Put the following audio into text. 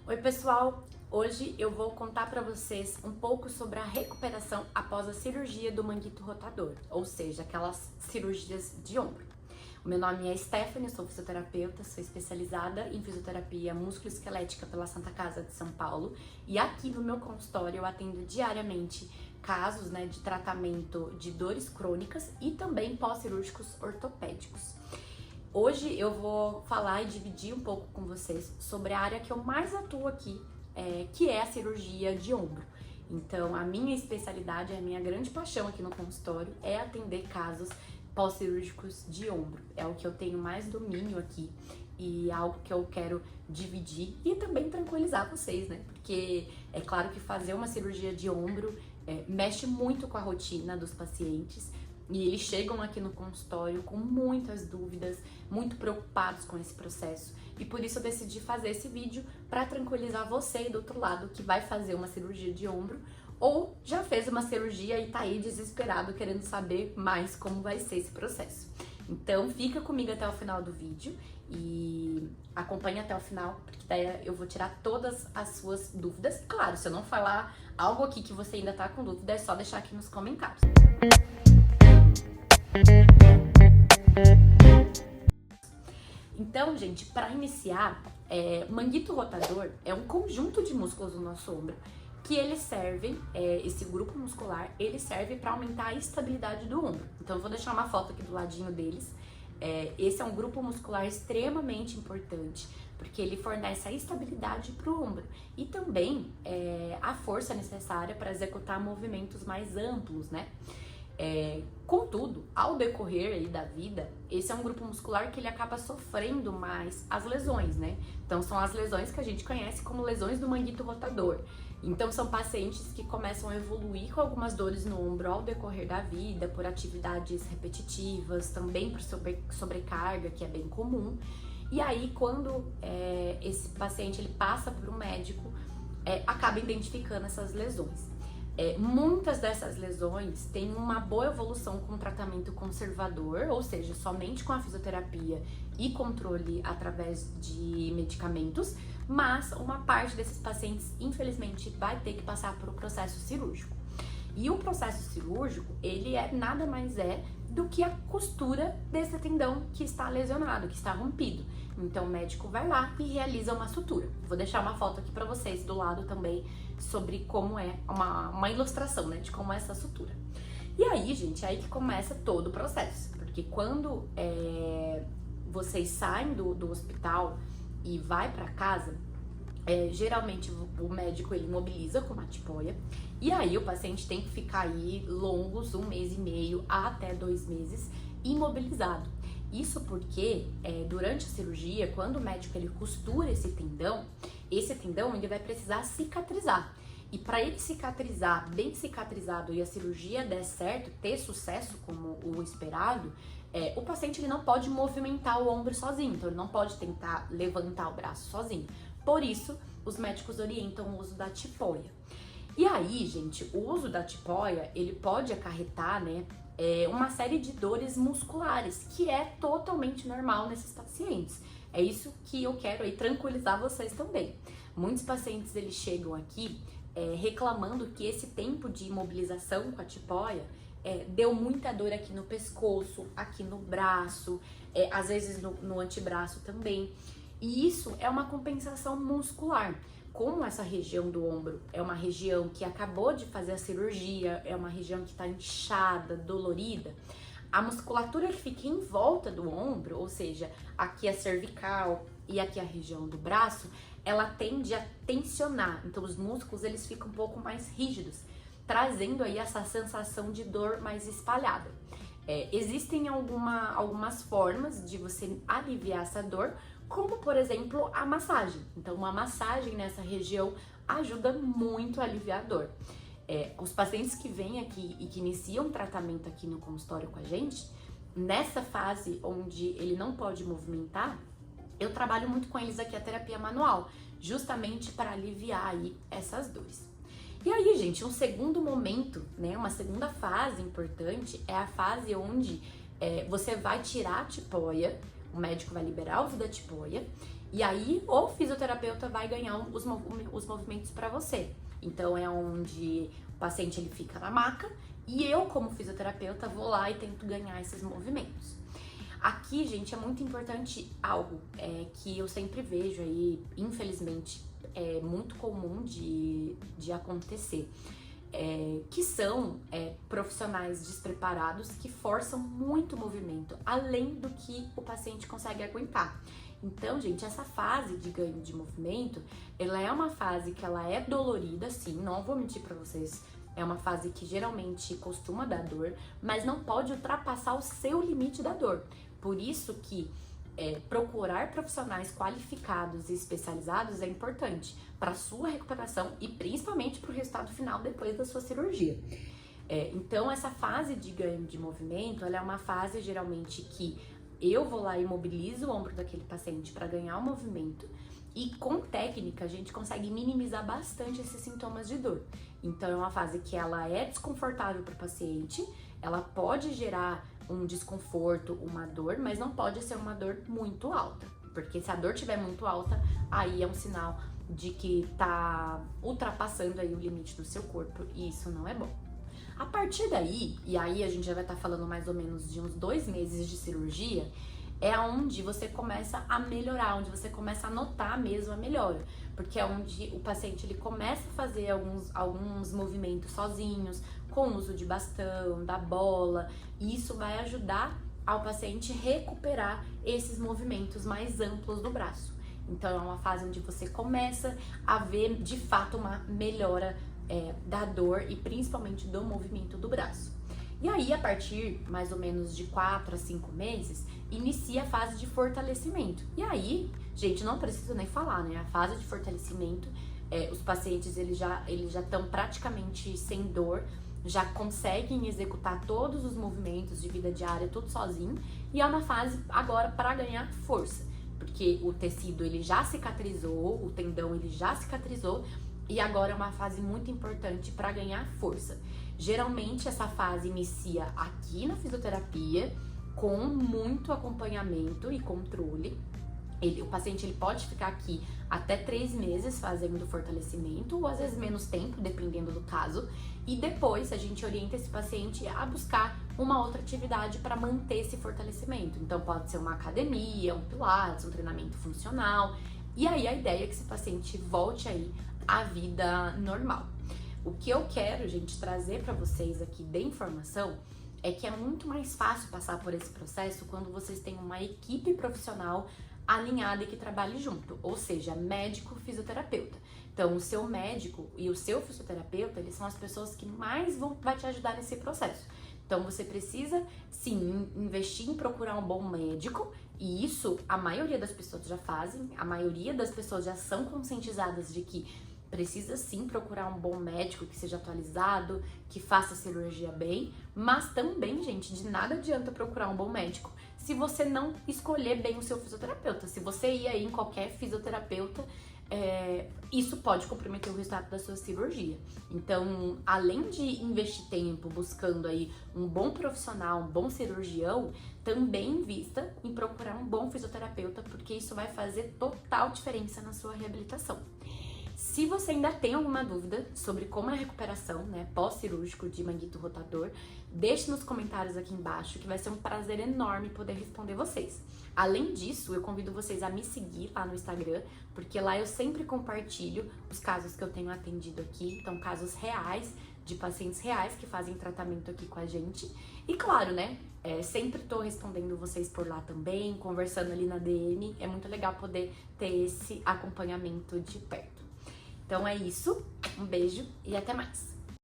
Oi pessoal, hoje eu vou contar para vocês um pouco sobre a recuperação após a cirurgia do manguito rotador, ou seja, aquelas cirurgias de ombro. O meu nome é Stephanie, sou fisioterapeuta, sou especializada em fisioterapia musculoesquelética pela Santa Casa de São Paulo e aqui no meu consultório eu atendo diariamente casos de tratamento de dores crônicas e também pós-cirúrgicos ortopédicos. Hoje eu vou falar e dividir um pouco com vocês sobre a área que eu mais atuo aqui, que é a cirurgia de ombro. Então, a minha especialidade, a minha grande paixão aqui no consultório é atender casos pós-cirúrgicos de ombro. É o que eu tenho mais domínio aqui e algo que eu quero dividir e também tranquilizar vocês, né? Porque é claro que fazer uma cirurgia de ombro mexe muito com a rotina dos pacientes. E eles chegam aqui no consultório com muitas dúvidas, muito preocupados com esse processo. E por isso eu decidi fazer esse vídeo para tranquilizar você aí do outro lado que vai fazer uma cirurgia de ombro ou já fez uma cirurgia e tá aí desesperado querendo saber mais como vai ser esse processo. Então fica comigo até o final do vídeo e acompanhe até o final, porque daí eu vou tirar todas as suas dúvidas. Claro, se eu não falar algo aqui que você ainda tá com dúvida, é só deixar aqui nos comentários. Então, gente, para iniciar, manguito rotador é um conjunto de músculos do nosso ombro que eles servem, esse grupo muscular, ele serve para aumentar a estabilidade do ombro. Então, eu vou deixar uma foto aqui do ladinho deles. Esse é um grupo muscular extremamente importante, porque ele fornece a estabilidade para o ombro e também a força necessária para executar movimentos mais amplos, né? Contudo, ao decorrer aí da vida, esse é um grupo muscular que ele acaba sofrendo mais as lesões, né? Então são as lesões que a gente conhece como lesões do manguito rotador. Então são pacientes que começam a evoluir com algumas dores no ombro ao decorrer da vida, por atividades repetitivas, também por sobrecarga, que é bem comum. E aí quando esse paciente ele passa por um médico, acaba identificando essas lesões. Muitas dessas lesões têm uma boa evolução com tratamento conservador, ou seja, somente com a fisioterapia e controle através de medicamentos, mas uma parte desses pacientes, infelizmente, vai ter que passar por um processo cirúrgico. E o processo cirúrgico, ele nada mais do que a costura desse tendão que está lesionado, que está rompido. Então o médico vai lá e realiza uma sutura. Vou deixar uma foto aqui para vocês do lado também sobre como é uma ilustração, né, de como é essa sutura. E aí, gente, é aí que começa todo o processo, porque quando vocês saem do hospital e vai para casa, geralmente o médico ele imobiliza com uma tipoia e aí o paciente tem que ficar aí longos 1 mês e meio até 2 meses imobilizado. Isso porque durante a cirurgia, quando o médico ele costura esse tendão ele vai precisar cicatrizar. E para ele cicatrizar, bem cicatrizado e a cirurgia der certo, ter sucesso como o esperado, o paciente ele não pode movimentar o ombro sozinho, então ele não pode tentar levantar o braço sozinho. Por isso, os médicos orientam o uso da tipoia. E aí, gente, o uso da tipoia, ele pode acarretar, uma série de dores musculares, que é totalmente normal nesses pacientes. É isso que eu quero aí tranquilizar vocês também. Muitos pacientes, eles chegam aqui reclamando que esse tempo de imobilização com a tipoia deu muita dor aqui no pescoço, aqui no braço, às vezes no antebraço também. E isso é uma compensação muscular. Como essa região do ombro é uma região que acabou de fazer a cirurgia, é uma região que está inchada, dolorida, a musculatura que fica em volta do ombro, ou seja, aqui a cervical e aqui a região do braço, ela tende a tensionar. Então os músculos eles ficam um pouco mais rígidos, trazendo aí essa sensação de dor mais espalhada. Existem algumas formas de você aliviar essa dor, como por exemplo a massagem. Então uma massagem nessa região ajuda muito a aliviar a dor. Os pacientes que vêm aqui e que iniciam tratamento aqui no consultório com a gente, nessa fase onde ele não pode movimentar, eu trabalho muito com eles aqui a terapia manual, justamente para aliviar aí essas dores. E aí, gente, um segundo momento, uma segunda fase importante é a fase onde você vai tirar a tipoia, o médico vai liberar o uso da tipoia E aí o fisioterapeuta vai ganhar os movimentos para você. Então é onde o paciente ele fica na maca e eu, como fisioterapeuta, vou lá e tento ganhar esses movimentos. Aqui, gente, é muito importante algo que eu sempre vejo aí, infelizmente, é muito comum de acontecer. Que são profissionais despreparados que forçam muito movimento, além do que o paciente consegue aguentar. Então, gente, essa fase de ganho de movimento, ela é uma fase que ela é dolorida, sim, não vou mentir pra vocês. É uma fase que geralmente costuma dar dor, mas não pode ultrapassar o seu limite da dor. Por isso que procurar profissionais qualificados e especializados é importante para a sua recuperação e principalmente para o resultado final depois da sua cirurgia. Então, essa fase de ganho de movimento, ela é uma fase geralmente que eu vou lá e imobilizo o ombro daquele paciente para ganhar o movimento e com técnica a gente consegue minimizar bastante esses sintomas de dor. Então, é uma fase que ela é desconfortável para o paciente, ela pode gerar um desconforto, uma dor, mas não pode ser uma dor muito alta, porque se a dor estiver muito alta, aí é um sinal de que tá ultrapassando aí o limite do seu corpo e isso não é bom. A partir daí, e aí a gente já vai estar falando mais ou menos de uns 2 meses de cirurgia, é onde você começa a melhorar, onde você começa a notar mesmo a melhora, porque é onde o paciente ele começa a fazer alguns movimentos sozinhos, com o uso de bastão, da bola, e isso vai ajudar ao paciente recuperar esses movimentos mais amplos do braço. Então é uma fase onde você começa a ver de fato uma melhora da dor e principalmente do movimento do braço. E aí, a partir mais ou menos de 4 a 5 meses, inicia a fase de fortalecimento. E aí, gente, não preciso nem falar, né? A fase de fortalecimento, os pacientes eles já estão praticamente sem dor, já conseguem executar todos os movimentos de vida diária, tudo sozinho. E é uma fase agora para ganhar força, porque o tecido ele já cicatrizou, o tendão ele já cicatrizou, e agora é uma fase muito importante para ganhar força. Geralmente essa fase inicia aqui na fisioterapia com muito acompanhamento e controle. O paciente ele pode ficar aqui até 3 meses fazendo fortalecimento, ou às vezes menos tempo, dependendo do caso. E depois a gente orienta esse paciente a buscar uma outra atividade para manter esse fortalecimento. Então pode ser uma academia, um pilates, um treinamento funcional. E aí a ideia é que esse paciente volte aí à vida normal. O que eu quero, gente, trazer para vocês aqui de informação é que é muito mais fácil passar por esse processo quando vocês têm uma equipe profissional alinhada e que trabalhe junto, ou seja, médico, fisioterapeuta. Então, o seu médico e o seu fisioterapeuta, eles são as pessoas que mais vai te ajudar nesse processo. Então, você precisa, sim, investir em procurar um bom médico, e isso a maioria das pessoas já fazem, a maioria das pessoas já são conscientizadas de que precisa sim procurar um bom médico que seja atualizado, que faça a cirurgia bem, mas também, gente, de nada adianta procurar um bom médico se você não escolher bem o seu fisioterapeuta. Se você ir aí em qualquer fisioterapeuta, isso pode comprometer o resultado da sua cirurgia. Então, além de investir tempo buscando aí um bom profissional, um bom cirurgião, também invista em procurar um bom fisioterapeuta, porque isso vai fazer total diferença na sua reabilitação. Se você ainda tem alguma dúvida sobre como é a recuperação, né, pós-cirúrgico de manguito rotador, deixe nos comentários aqui embaixo, que vai ser um prazer enorme poder responder vocês. Além disso, eu convido vocês a me seguir lá no Instagram, porque lá eu sempre compartilho os casos que eu tenho atendido aqui, então casos reais, de pacientes reais que fazem tratamento aqui com a gente. E claro, né, sempre tô respondendo vocês por lá também, conversando ali na DM, é muito legal poder ter esse acompanhamento de perto. Então é isso, um beijo e até mais!